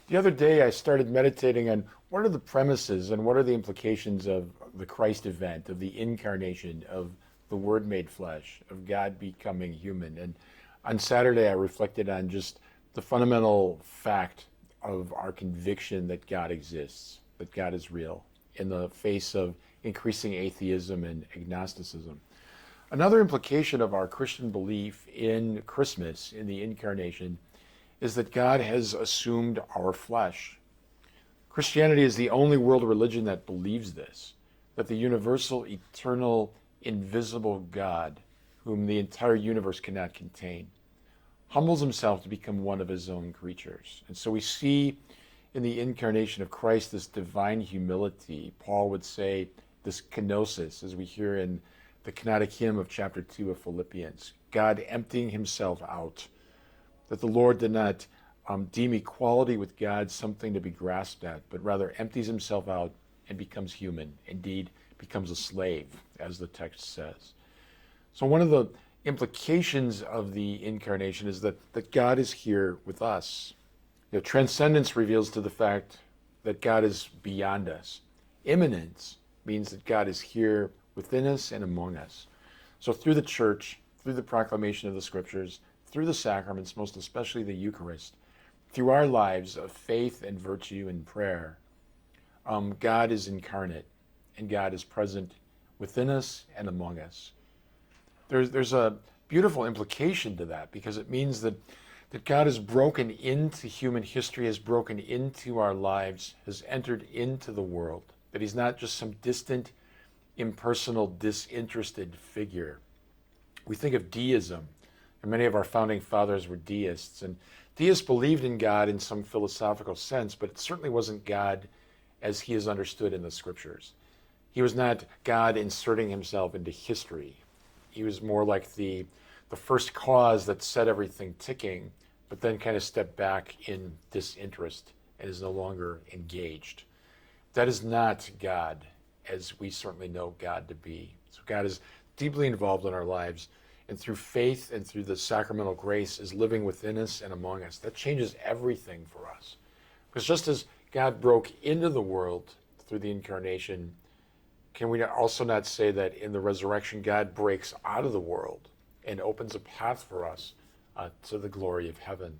The other day, I started meditating on what are the premises and what are the implications of the Christ event, of the incarnation, of the Word made flesh, of God becoming human. And on Saturday, I reflected on just the fundamental fact of our conviction that God exists, that God is real, in the face of increasing atheism and agnosticism. Another implication of our Christian belief in Christmas, in the incarnation, is that God has assumed our flesh. Christianity is the only world religion that believes this, that the universal, eternal, invisible God, whom the entire universe cannot contain, humbles himself to become one of his own creatures. And so we see in the incarnation of Christ this divine humility. Paul would say this kenosis, as we hear in the kenotic hymn of chapter 2 of Philippians, God emptying himself out, that the Lord did not deem equality with God something to be grasped at, but rather empties himself out and becomes human, indeed becomes a slave, as the text says. So one of the implications of the incarnation is that God is here with us. You know, transcendence reveals to the fact that God is beyond us. Immanence means that God is here within us and among us. So through the church, through the proclamation of the scriptures, through the sacraments, most especially the Eucharist, through our lives of faith and virtue and prayer, God is incarnate and God is present within us and among us. There's a beautiful implication to that, because it means that God has broken into human history, has broken into our lives, has entered into the world, that he's not just some distant, impersonal, disinterested figure. We think of deism, and many of our founding fathers were deists, and deists believed in God in some philosophical sense, but it certainly wasn't God as he is understood in the scriptures. He was not God inserting himself into history. He was more like the first cause that set everything ticking, but then kind of stepped back in disinterest and is no longer engaged. That is not God as we certainly know God to be. So God is deeply involved in our lives, and through faith and through the sacramental grace is living within us and among us. That changes everything for us. Because just as God broke into the world through the incarnation, can we also not say that in the resurrection, God breaks out of the world and opens a path for us to the glory of heaven?